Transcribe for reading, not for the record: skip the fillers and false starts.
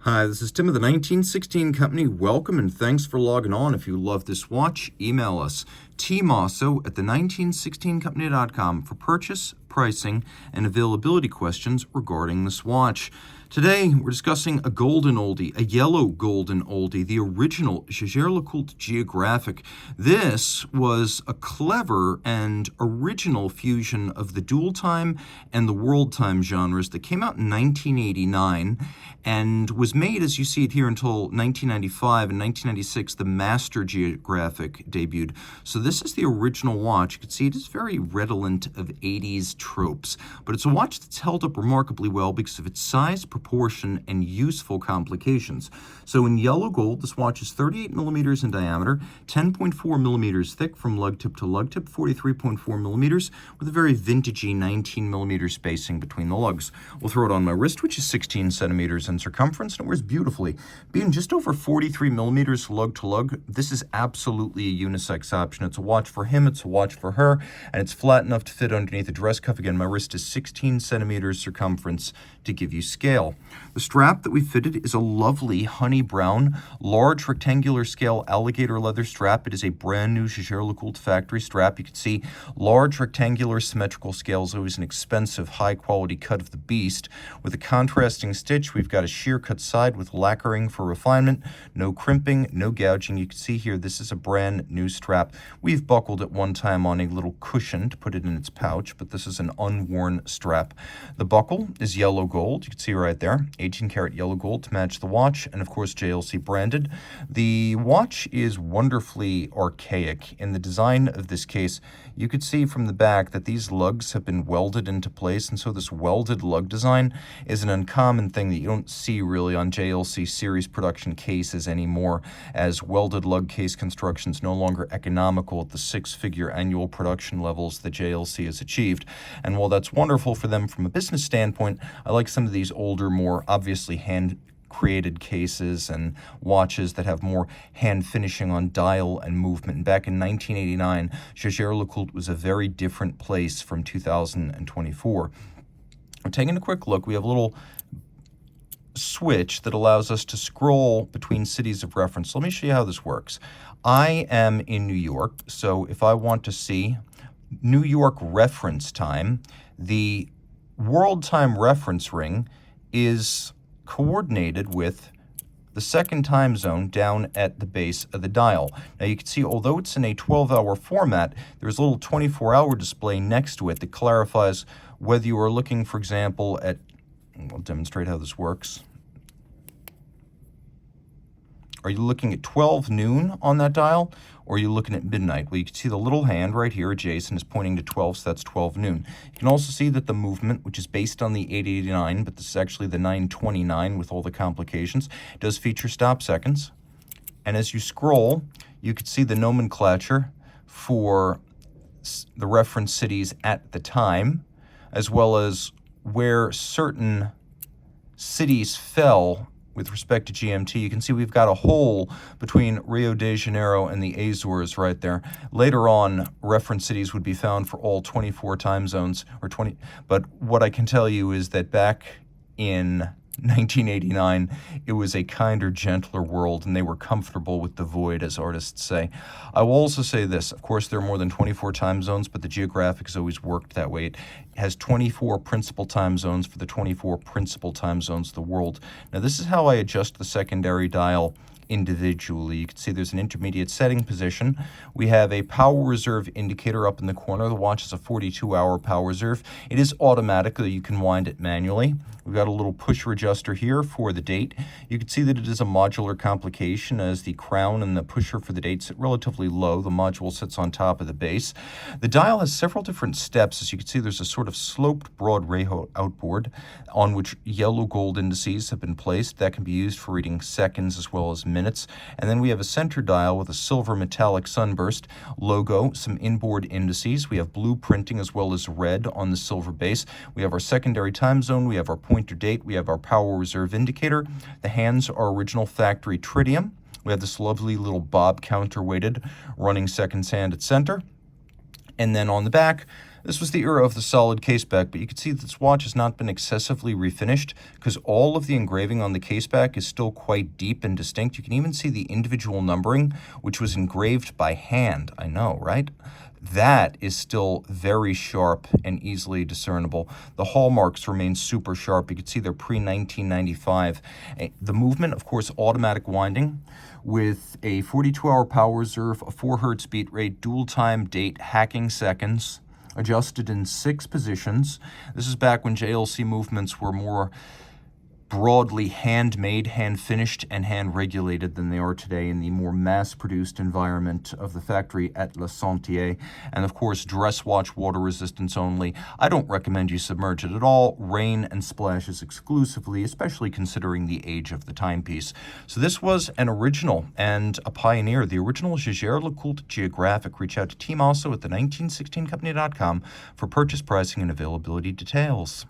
Hi, this is Tim of the 1916 Company. Welcome and thanks for logging on. If you love this watch, email us, Team Mosso at the1916company.com for purchase, pricing, and availability questions regarding this watch. Today, we're discussing a golden oldie, a yellow golden oldie, the original Jaeger-LeCoultre Geographic. This was a clever and original fusion of the dual time and the world time genres that came out in 1989 and was made, as you see it here, until 1995. In 1996, the Master Geographic debuted. So this is the original watch. You can see it is very redolent of 80s tropes, but it's a watch that's held up remarkably well because of its size, proportion, and useful complications. So in yellow gold, this watch is 38 millimeters in diameter, 10.4 millimeters thick from lug tip to lug tip, 43.4 millimeters, with a very vintagey 19 millimeter spacing between the lugs. We'll throw it on my wrist, which is 16 centimeters in circumference, and it wears beautifully. Being just over 43 millimeters lug to lug, this is absolutely a unisex option. It's a watch for him, it's a watch for her, and it's flat enough to fit underneath a dress cuff. Again, my wrist is 16 centimeters circumference to give you scale. The strap that we fitted is a lovely honey brown, large rectangular scale alligator leather strap. It is a brand new Jaeger-LeCoultre factory strap. You can see large rectangular symmetrical scales, always an expensive high quality cut of the beast. With a contrasting stitch, we've got a sheer cut side with lacquering for refinement, no crimping, no gouging. You can see here this is a brand new strap. We've buckled it one time on a little cushion to put it in its pouch, but this is an unworn strap. The buckle is yellow gold. You can see right there, 18 karat yellow gold to match the watch, and of course JLC branded. The watch is wonderfully archaic. In the design of this case, you could see from the back that these lugs have been welded into place, and so this welded lug design is an uncommon thing that you don't see really on JLC series production cases anymore, as welded lug case construction is no longer economical at the six-figure annual production levels that JLC has achieved. And while that's wonderful for them from a business standpoint, I like some of these older, more obviously hand-created cases and watches that have more hand finishing on dial and movement. And back in 1989, Jaeger-LeCoultre was a very different place from 2024. We're taking a quick look. We have a little switch that allows us to scroll between cities of reference. Let me show you how this works. I am in New York, so if I want to see New York reference time, the world time reference ring is coordinated with the second time zone down at the base of the dial. Now you can see, although it's in a 12-hour format, there's a little 24-hour display next to it that clarifies whether you are looking, for example, at, I'll demonstrate how this works. Are you looking at 12 noon on that dial, or are you looking at midnight? Well, you can see the little hand right here adjacent is pointing to 12, so that's 12 noon. You can also see that the movement, which is based on the 889, but this is actually the 929 with all the complications, does feature stop seconds. And as you scroll, you can see the nomenclature for the reference cities at the time, as well as where certain cities fell with respect to GMT. You can see we've got a hole between Rio de Janeiro and the Azores right there. Later on, reference cities would be found for all 24 time zones, or 20. But what I can tell you is that back in 1989, it was a kinder, gentler world, and they were comfortable with the void, as artists say. I will also say this. Of course, there are more than 24 time zones, but the Geographic has always worked that way. It has 24 principal time zones for the 24 principal time zones of the world. Now, this is how I adjust the secondary dial individually. You can see there's an intermediate setting position. We have a power reserve indicator up in the corner. The watch has a 42-hour power reserve. It is automatic, though you can wind it manually. We've got a little pusher adjuster here for the date. You can see that it is a modular complication, as the crown and the pusher for the date sit relatively low. The module sits on top of the base. The dial has several different steps. As you can see, there's a sort of sloped broad ray outboard on which yellow gold indices have been placed. That can be used for reading seconds as well as minutes. And then we have a center dial with a silver metallic sunburst logo, some inboard indices. We have blue printing as well as red on the silver base. We have our secondary time zone. We have our pointer date. We have our power reserve indicator. The hands are original factory tritium. We have this lovely little bob counterweighted running seconds hand at center. And then on the back, This was the era of the solid caseback, but you can see that this watch has not been excessively refinished because all of the engraving on the caseback is still quite deep and distinct. You can even see the individual numbering, which was engraved by hand. I know, right? That is still very sharp and easily discernible. The hallmarks remain super sharp. You can see they're pre-1995. The movement, of course, automatic winding with a 42-hour power reserve, a 4 hertz beat rate, dual time date, hacking seconds, adjusted in 6 positions. This is back when JLC movements were more broadly handmade, hand-finished, and hand-regulated than they are today in the more mass-produced environment of the factory at Le Sentier. And of course, dress watch, water resistance only. I don't recommend you submerge it at all. Rain and splashes exclusively, especially considering the age of the timepiece. So this was an original and a pioneer. The original Jaeger-LeCoultre Geographic. Reach out to Team Mosso at the 1916company.com for purchase pricing and availability details.